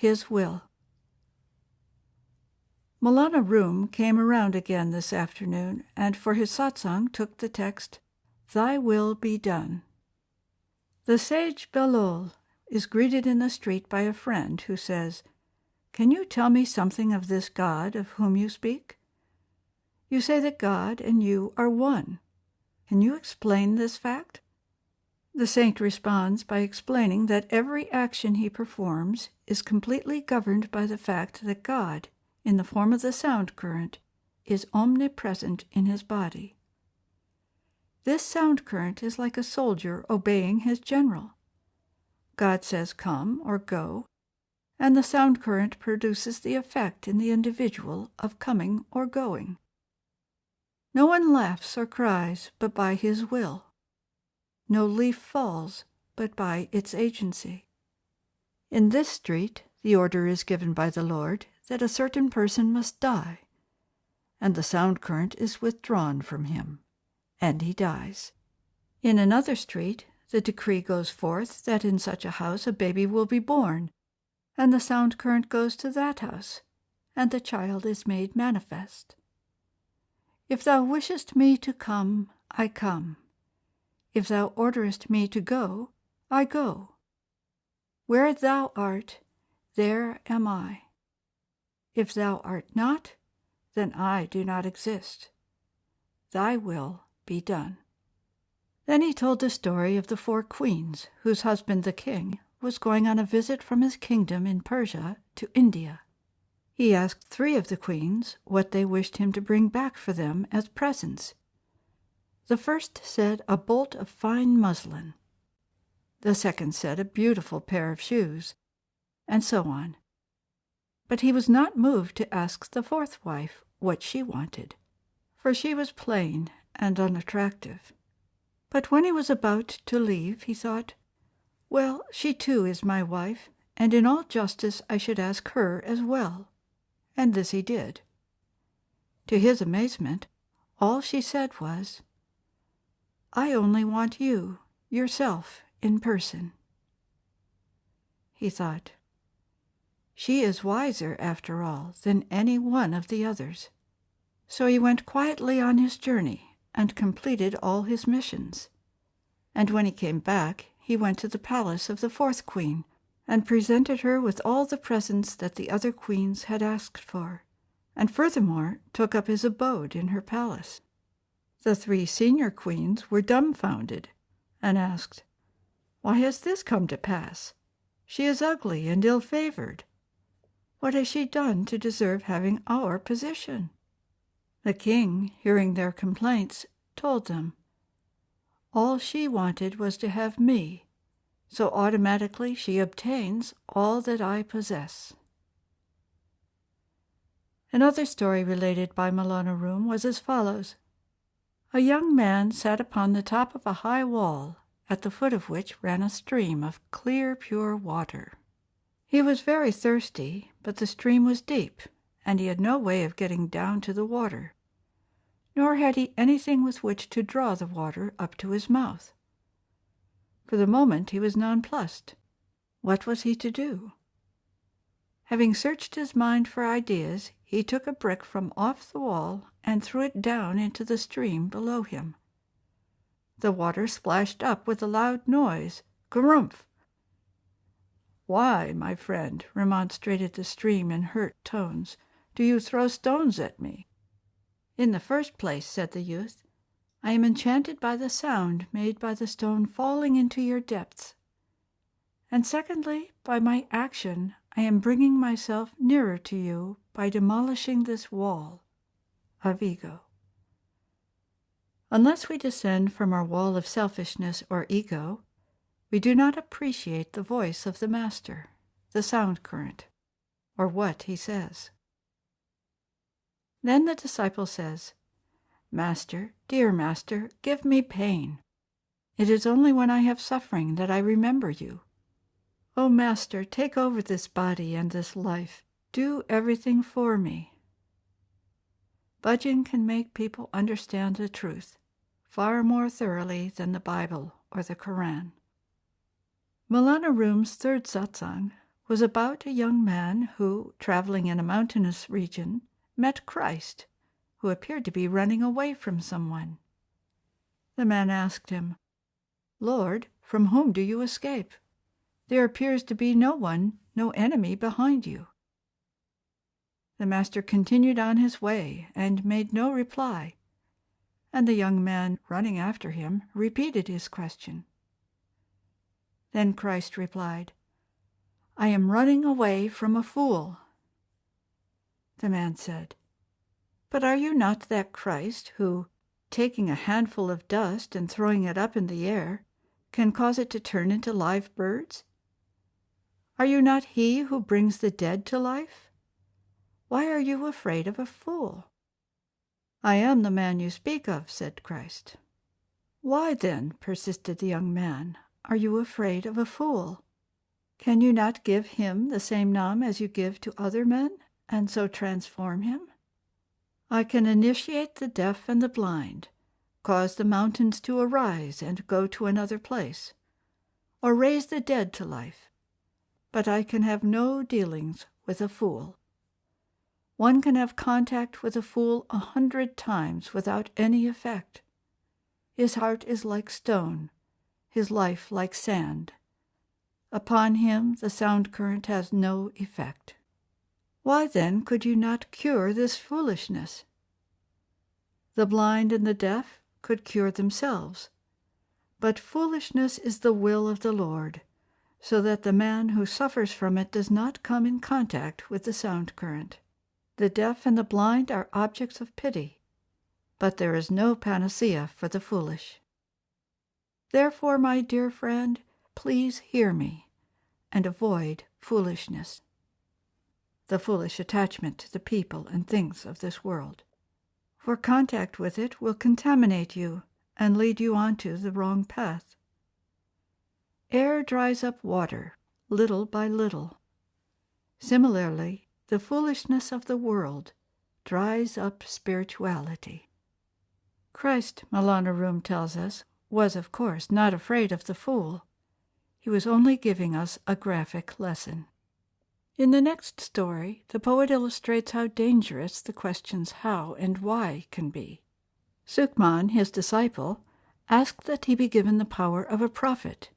His will. Maulana Room came around again this afternoon, and for his satsang took the text, "Thy will be done." The sage Belol is greeted in the street by a friend who says, "Can you tell me something of this God of whom you speak? You say that God and you are one. Can you explain this fact?" The saint responds by explaining that every action he performs is completely governed by the fact that God, in the form of the sound current, is omnipresent in his body. This sound current is like a soldier obeying his general. God says come or go, and the sound current produces the effect in the individual of coming or going. No one laughs or cries but by his will. No leaf falls but by its agency. In this street, the order is given by the Lord that a certain person must die, and the sound current is withdrawn from him, and he dies. In another street, the decree goes forth that in such a house a baby will be born, and the sound current goes to that house, and the child is made manifest. If thou wishest me to come, I come. If thou orderest me to go, I go. Where thou art, there am I. If thou art not, then I do not exist. Thy will be done. Then he told the story of the 4 queens, whose husband, the king, was going on a visit from his kingdom in Persia to India. He asked 3 of the queens what they wished him to bring back for them as presents. The first said a bolt of fine muslin. The second said a beautiful pair of shoes, and so on. But he was not moved to ask the 4th wife what she wanted, for she was plain and unattractive. But when he was about to leave, he thought, "Well, she too is my wife, and in all justice I should ask her as well." And this he did. To his amazement, all she said was, "I only want you, yourself, in person." He thought, "She is wiser, after all, than any one of the others." So he went quietly on his journey and completed all his missions. And when he came back, he went to the palace of the 4th queen and presented her with all the presents that the other queens had asked for, and furthermore took up his abode in her palace. The 3 senior queens were dumbfounded and asked, "Why has this come to pass? She is ugly and ill-favored. What has she done to deserve having our position?" The king, hearing their complaints, told them, "All she wanted was to have me, so automatically she obtains all that I possess." Another story related by Maulana Room was as follows. A young man sat upon the top of a high wall, at the foot of which ran a stream of clear, pure water. He was very thirsty, but the stream was deep, and he had no way of getting down to the water, nor had he anything with which to draw the water up to his mouth. For the moment he was nonplussed. What was he to do? Having searched his mind for ideas, he took a brick from off the wall and threw it down into the stream below him. The water splashed up with a loud noise, "Grumph!" "Why, my friend," remonstrated the stream in hurt tones, "do you throw stones at me?" "In the first place," said the youth, "I am enchanted by the sound made by the stone falling into your depths. And secondly, by my action, I am bringing myself nearer to you by demolishing this wall of ego." Unless we descend from our wall of selfishness or ego, we do not appreciate the voice of the Master, the sound current, or what he says. Then the disciple says, "Master, dear Master, give me pain. It is only when I have suffering that I remember you. O Master, take over this body and this life. Do everything for me." Bhajan can make people understand the truth far more thoroughly than the Bible or the Quran. Maulana Room's 3rd satsang was about a young man who, traveling in a mountainous region, met Christ, who appeared to be running away from someone. The man asked him, "Lord, from whom do you escape? There appears to be no one, no enemy behind you." The master continued on his way and made no reply, and the young man, running after him, repeated his question. Then Christ replied, "I am running away from a fool." The man said, "But are you not that Christ who, taking a handful of dust and throwing it up in the air, can cause it to turn into live birds? Are you not he who brings the dead to life? Why are you afraid of a fool?" "I am the man you speak of," said Christ. "Why, then," persisted the young man, "are you afraid of a fool? Can you not give him the same name as you give to other men, and so transform him? I can initiate the deaf and the blind, cause the mountains to arise and go to another place, or raise the dead to life, but I can have no dealings with a fool. One can have contact with a fool 100 times without any effect. His heart is like stone, his life like sand. Upon him the sound current has no effect. Why then could you not cure this foolishness? The blind and the deaf could cure themselves, but foolishness is the will of the Lord, so that the man who suffers from it does not come in contact with the sound current. The deaf and the blind are objects of pity, but there is no panacea for the foolish. Therefore, my dear friend, please hear me, and avoid foolishness, the foolish attachment to the people and things of this world, for contact with it will contaminate you and lead you onto the wrong path. Air dries up water, little by little. Similarly, the foolishness of the world dries up spirituality. Christ, Malanarum tells us, was, of course, not afraid of the fool. He was only giving us a graphic lesson. In the next story, the poet illustrates how dangerous the questions how and why can be. Sukhman, his disciple, asked that he be given the power of a prophet,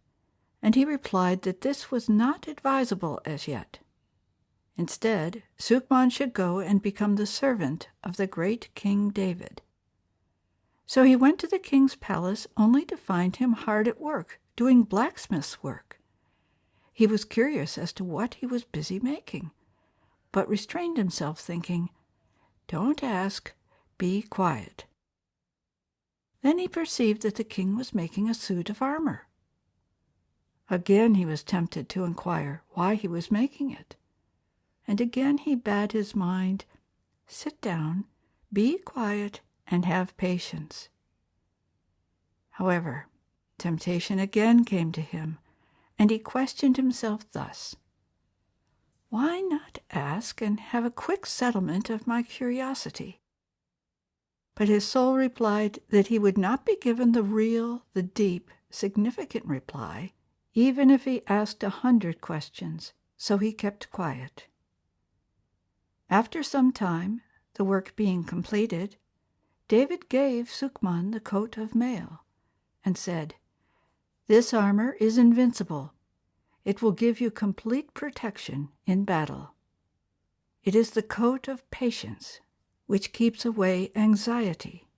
and he replied that this was not advisable as yet. Instead, Sukhman should go and become the servant of the great King David. So he went to the king's palace only to find him hard at work, doing blacksmith's work. He was curious as to what he was busy making, but restrained himself, thinking, "Don't ask, be quiet." Then he perceived that the king was making a suit of armor. Again he was tempted to inquire why he was making it, and again he bade his mind, "Sit down, be quiet, and have patience." However, temptation again came to him, and he questioned himself thus, "Why not ask and have a quick settlement of my curiosity?" But his soul replied that he would not be given the real, the deep, significant reply, even if he asked 100 questions, so he kept quiet. After some time, the work being completed, David gave Sukhman the coat of mail, and said, "This armor is invincible. It will give you complete protection in battle. It is the coat of patience, which keeps away anxiety.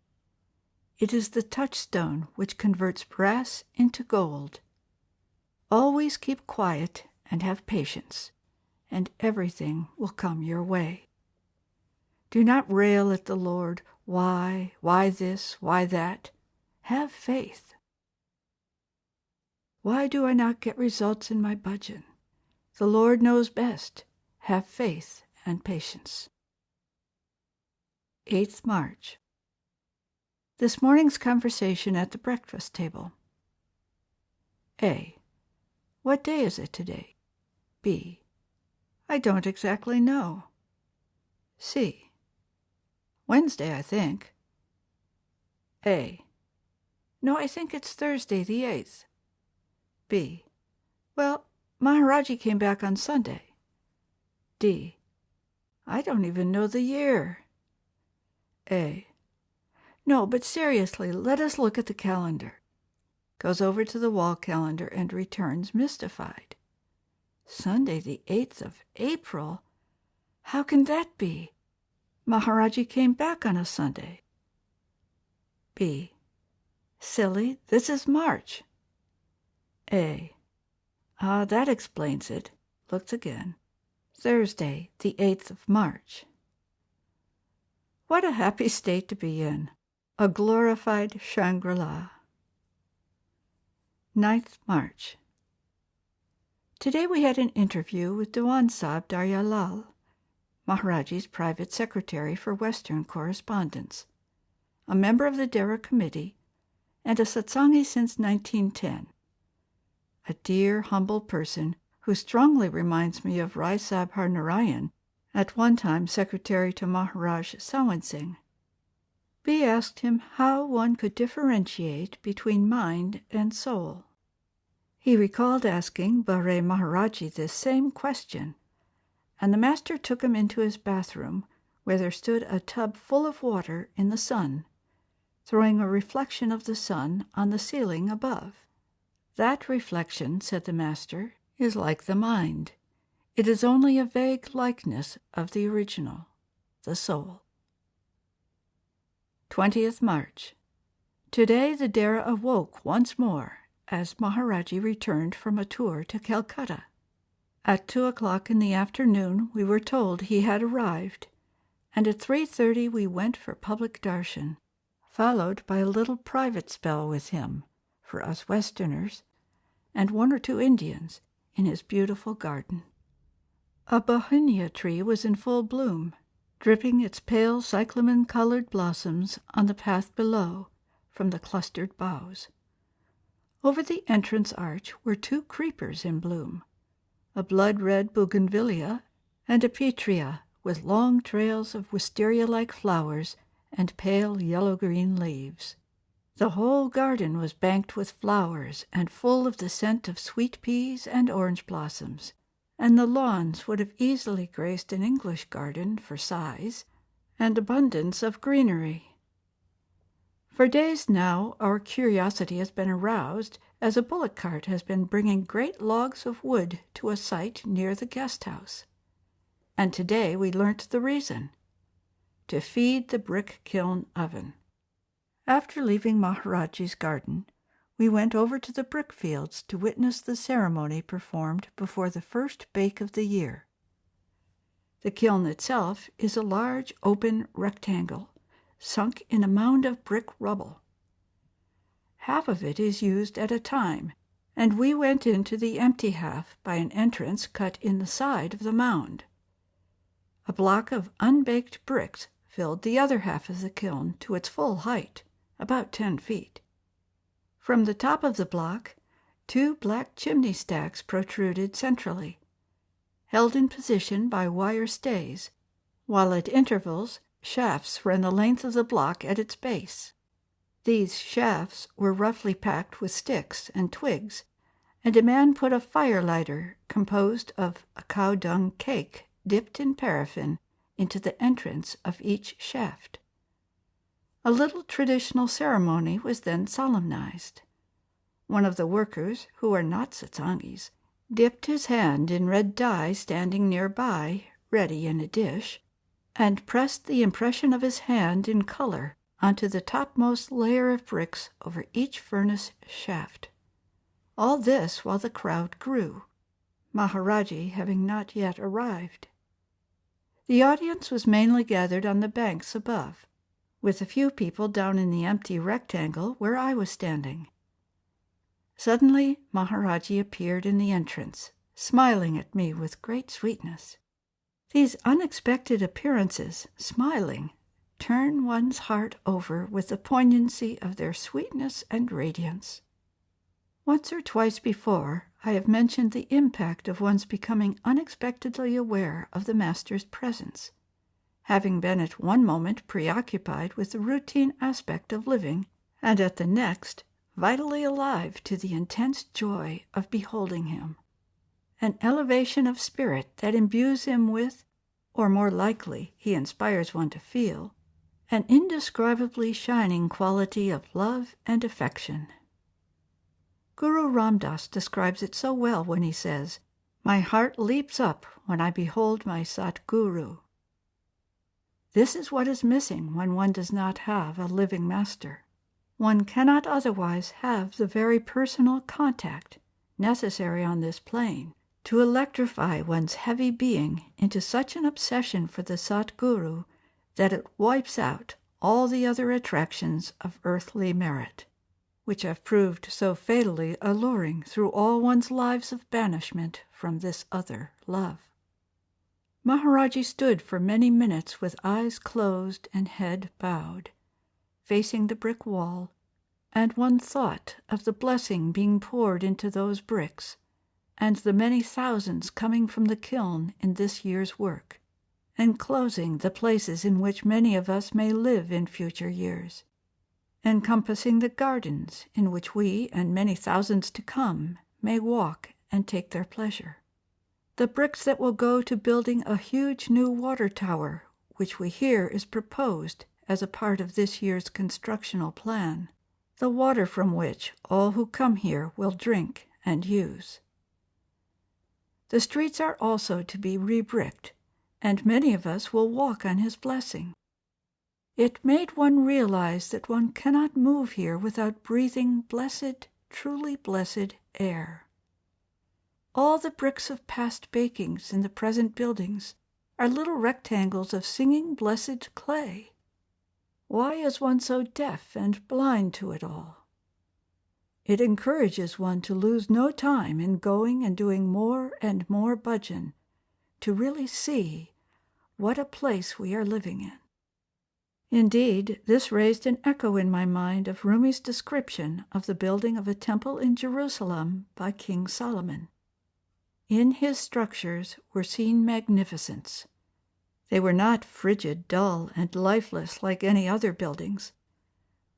It is the touchstone which converts brass into gold. Always keep quiet and have patience, and everything will come your way. Do not rail at the Lord, why this, why that? Have faith. Why do I not get results in my bhajan? The Lord knows best. Have faith and patience. 8th March. This morning's conversation at the breakfast table. A. What day is it today? B. I don't exactly know. C. Wednesday, I think. A. No, I think it's Thursday the 8th. B. Well, Maharaji came back on Sunday. D. I don't even know the year. A. No, but seriously, let us look at the calendar. Goes over to the wall calendar and returns mystified. Sunday the 8th of April? How can that be? Maharaji came back on a Sunday. B. Silly, this is March. A. That explains it. Looked again. Thursday, the 8th of March. What a happy state to be in. A glorified Shangri-La. 9th March. Today we had an interview with Dewan Sahib Daryalal, Maharaji's private secretary for Western correspondence, a member of the Dera Committee, and a Satsangi since 1910. A dear, humble person who strongly reminds me of Rai Sahib Harnarayan, at one time secretary to Maharaj Sawan Singh. B asked him how one could differentiate between mind and soul. He recalled asking Bare Maharaji this same question, and the master took him into his bathroom, where there stood a tub full of water in the sun, throwing a reflection of the sun on the ceiling above. That reflection, said the master, is like the mind. It is only a vague likeness of the original, the soul. 20th March. Today the Dera awoke once more as Maharaji returned from a tour to Calcutta. At 2:00 in the afternoon we were told he had arrived, and at 3:30 we went for public darshan, followed by a little private spell with him, for us Westerners, and 1 or 2 Indians, in his beautiful garden. A bauhinia tree was in full bloom, dripping its pale cyclamen-colored blossoms on the path below from the clustered boughs. Over the entrance arch were 2 creepers in bloom, a blood-red bougainvillea and a petrea with long trails of wisteria-like flowers and pale yellow-green leaves. The whole garden was banked with flowers and full of the scent of sweet peas and orange blossoms, and the lawns would have easily graced an English garden for size and abundance of greenery. For days now our curiosity has been aroused as a bullock cart has been bringing great logs of wood to a site near the guest-house. And today we learnt the reason: to feed the brick kiln oven. After leaving Maharaji's garden, we went over to the brick fields to witness the ceremony performed before the first bake of the year. The kiln itself is a large open rectangle, sunk in a mound of brick rubble. Half of it is used at a time, and we went into the empty half by an entrance cut in the side of the mound. A block of unbaked bricks filled the other half of the kiln to its full height, about 10 feet. From the top of the block, 2 black chimney stacks protruded centrally, held in position by wire stays, while at intervals shafts ran the length of the block at its base. These shafts were roughly packed with sticks and twigs, and a man put a fire-lighter composed of a cow-dung cake dipped in paraffin into the entrance of each shaft. A little traditional ceremony was then solemnized. One of the workers, who are not Satsangis, dipped his hand in red dye standing nearby, ready in a dish, and pressed the impression of his hand in color onto the topmost layer of bricks over each furnace shaft. All this while the crowd grew, Maharaji having not yet arrived. The audience was mainly gathered on the banks above, with a few people down in the empty rectangle where I was standing. Suddenly Maharaji appeared in the entrance, smiling at me with great sweetness. These unexpected appearances, smiling, turn one's heart over with the poignancy of their sweetness and radiance. Once or twice before, I have mentioned the impact of one's becoming unexpectedly aware of the Master's presence, having been at one moment preoccupied with the routine aspect of living, and at the next vitally alive to the intense joy of beholding him. an elevation of spirit that imbues him with, or more likely he inspires one to feel, an indescribably shining quality of love and affection. Guru Ram Das describes it so well when he says, "My heart leaps up when I behold my Satguru." This is what is missing when one does not have a living master. One cannot otherwise have the very personal contact necessary on this plane to electrify one's heavy being into such an obsession for the Satguru that it wipes out all the other attractions of earthly merit, which have proved so fatally alluring through all one's lives of banishment from this other love. Maharaji stood for many minutes with eyes closed and head bowed, facing the brick wall, and one thought of the blessing being poured into those bricks, and the many thousands coming from the kiln in this year's work, enclosing the places in which many of us may live in future years, encompassing the gardens in which we and many thousands to come may walk and take their pleasure, the bricks that will go to building a huge new water tower, which we hear is proposed as a part of this year's constructional plan, the water from which all who come here will drink and use. The streets are also to be re-bricked, and many of us will walk on his blessing. It made one realize that one cannot move here without breathing blessed, truly blessed air. All the bricks of past bakings in the present buildings are little rectangles of singing blessed clay. Why is one so deaf and blind to it all? It encourages one to lose no time in going and doing more and more bhajan, to really see what a place we are living in. Indeed, this raised an echo in my mind of Rumi's description of the building of a temple in Jerusalem by King Solomon. In his structures were seen magnificence. They were not frigid, dull, and lifeless like any other buildings.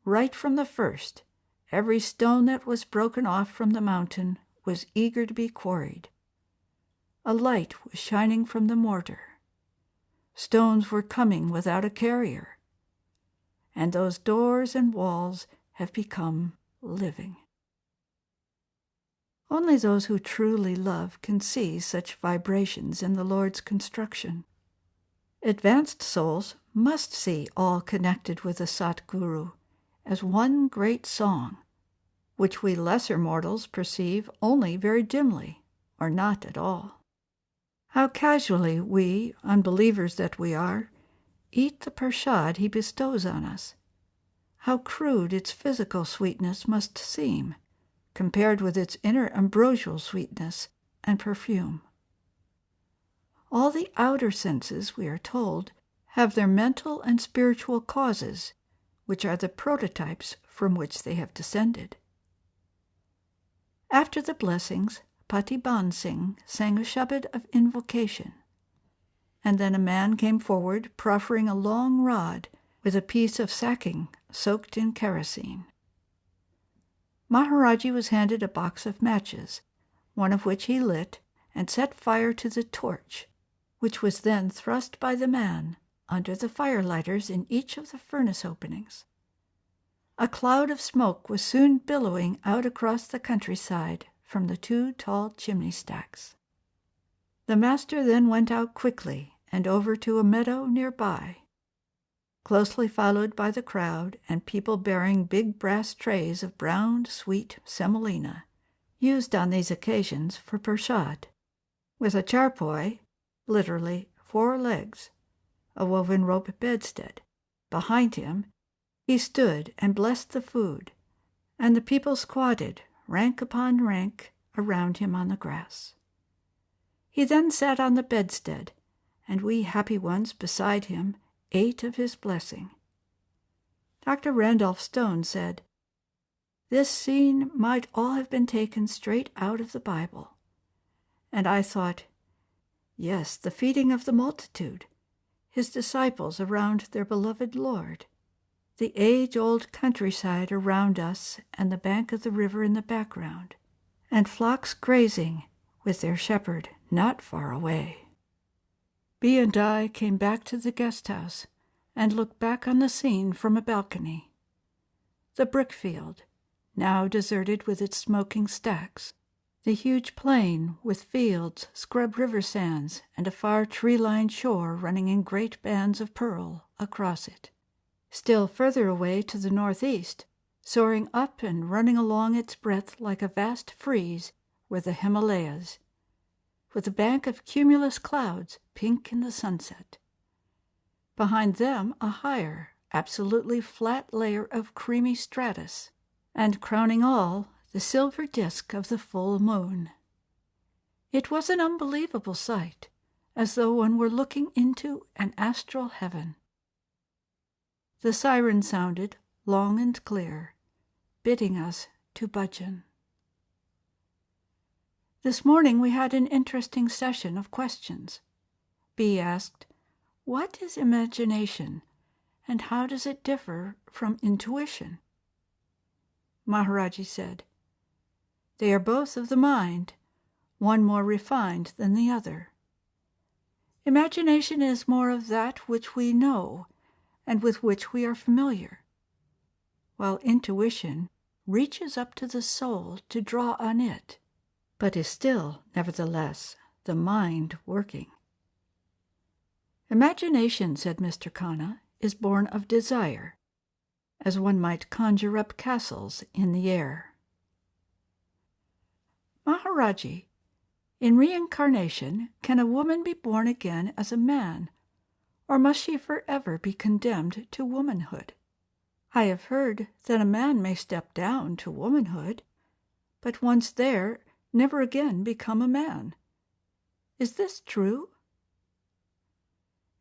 Right from the first, every stone that was broken off from the mountain was eager to be quarried. A light was shining from the mortar. Stones were coming without a carrier. And those doors and walls have become living. Only those who truly love can see such vibrations in the Lord's construction. Advanced souls must see all connected with the Satguru as one great song, which we lesser mortals perceive only very dimly, or not at all. How casually we, unbelievers that we are, eat the prasad he bestows on us. How crude its physical sweetness must seem, compared with its inner ambrosial sweetness and perfume. All the outer senses, we are told, have their mental and spiritual causes, which are the prototypes from which they have descended. After the blessings, Patiban Singh sang a shabad of invocation, and then a man came forward proffering a long rod with a piece of sacking soaked in kerosene. Maharaji was handed a box of matches, one of which he lit and set fire to the torch, which was then thrust by the man under the firelighters in each of the furnace openings. A cloud of smoke was soon billowing out across the countryside from the 2 tall chimney stacks. The master then went out quickly and over to a meadow nearby, closely followed by the crowd and people bearing big brass trays of browned, sweet semolina, used on these occasions for prasad, with a charpoy, literally 4 legs, a woven rope bedstead. Behind him, he stood and blessed the food, and the people squatted, rank upon rank, around him on the grass. He then sat on the bedstead, and we happy ones beside him ate of his blessing. Dr. Randolph Stone said, "This scene might all have been taken straight out of the Bible." And I thought, yes, the feeding of the multitude, his disciples around their beloved Lord, the age-old countryside around us and the bank of the river in the background, and flocks grazing with their shepherd not far away. Bea and I came back to the guest house and looked back on the scene from a balcony. The brick field, now deserted with its smoking stacks, the huge plain with fields, scrub river sands, and a far tree-lined shore running in great bands of pearl across it. Still further away to the northeast, soaring up and running along its breadth like a vast frieze, were the Himalayas, with a bank of cumulus clouds pink in the sunset. Behind them a higher, absolutely flat layer of creamy stratus, and crowning all, the silver disk of the full moon. It was an unbelievable sight, as though one were looking into an astral heaven. The siren sounded, long and clear, bidding us to budgeon. This morning we had an interesting session of questions. Bea asked, "What is imagination, and how does it differ from intuition?" Maharaji said, "They are both of the mind, one more refined than the other. Imagination is more of that which we know and with which we are familiar, while intuition reaches up to the soul to draw on it, but is still, nevertheless, the mind working." "Imagination," said Mr. Khanna, "is born of desire, as one might conjure up castles in the air." "Maharaji, in reincarnation, can a woman be born again as a man, or must she forever be condemned to womanhood? I have heard that a man may step down to womanhood, but once there, never again become a man. Is this true?"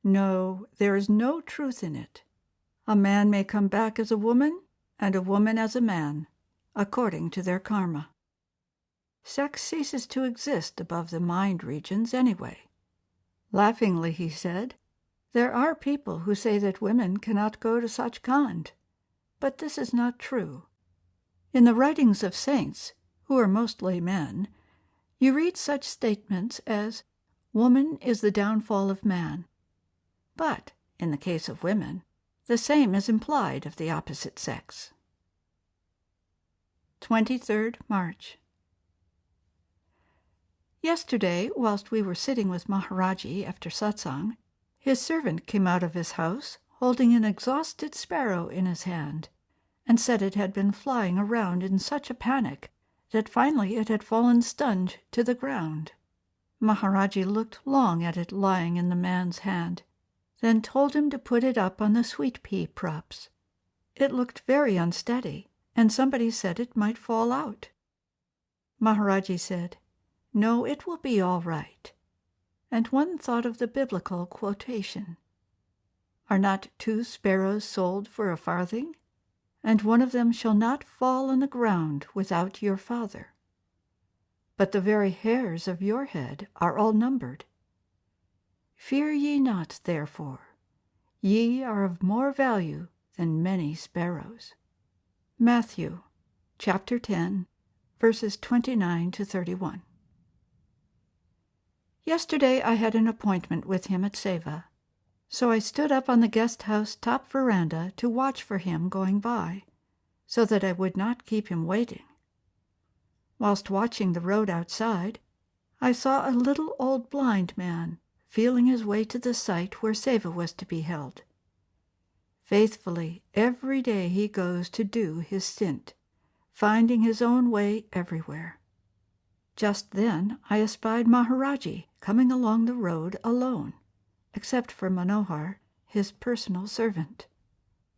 "No, there is no truth in it. A man may come back as a woman, and a woman as a man, according to their karma. Sex ceases to exist above the mind regions anyway." Laughingly he said, "There are people who say that women cannot go to Sachkhand, but this is not true. In the writings of saints, who are mostly men, you read such statements as, 'Woman is the downfall of man.' But, in the case of women, the same is implied of the opposite sex." 23rd March. Yesterday, whilst we were sitting with Maharaji after Satsang, his servant came out of his house holding an exhausted sparrow in his hand, and said it had been flying around in such a panic that finally it had fallen stunned to the ground. Maharaji looked long at it lying in the man's hand, then told him to put it up on the sweet pea props. It looked very unsteady, and somebody said it might fall out. Maharaji said, "No, it will be all right." And one thought of the biblical quotation, "Are not 2 sparrows sold for a farthing? And one of them shall not fall on the ground without your Father. But the very hairs of your head are all numbered. Fear ye not, therefore. Ye are of more value than many sparrows." Matthew, chapter 10, verses 29 to 31. Yesterday I had an appointment with him at Seva, so I stood up on the guest house top veranda to watch for him going by, so that I would not keep him waiting. Whilst watching the road outside, I saw a little old blind man feeling his way to the site where Seva was to be held. Faithfully, every day he goes to do his stint, finding his own way everywhere. Just then I espied Maharaji coming along the road alone, except for Manohar, his personal servant.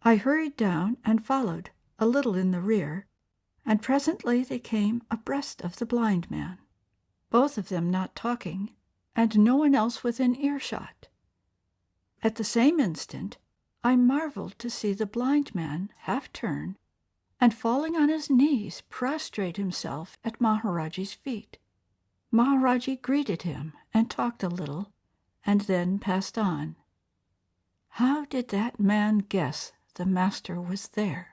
I hurried down and followed, a little in the rear, and presently they came abreast of the blind man, both of them not talking, and no one else within earshot. At the same instant, I marveled to see the blind man half turn, and falling on his knees prostrate himself at Maharaji's feet. Maharaji greeted him and talked a little, and then passed on. How did that man guess the master was there?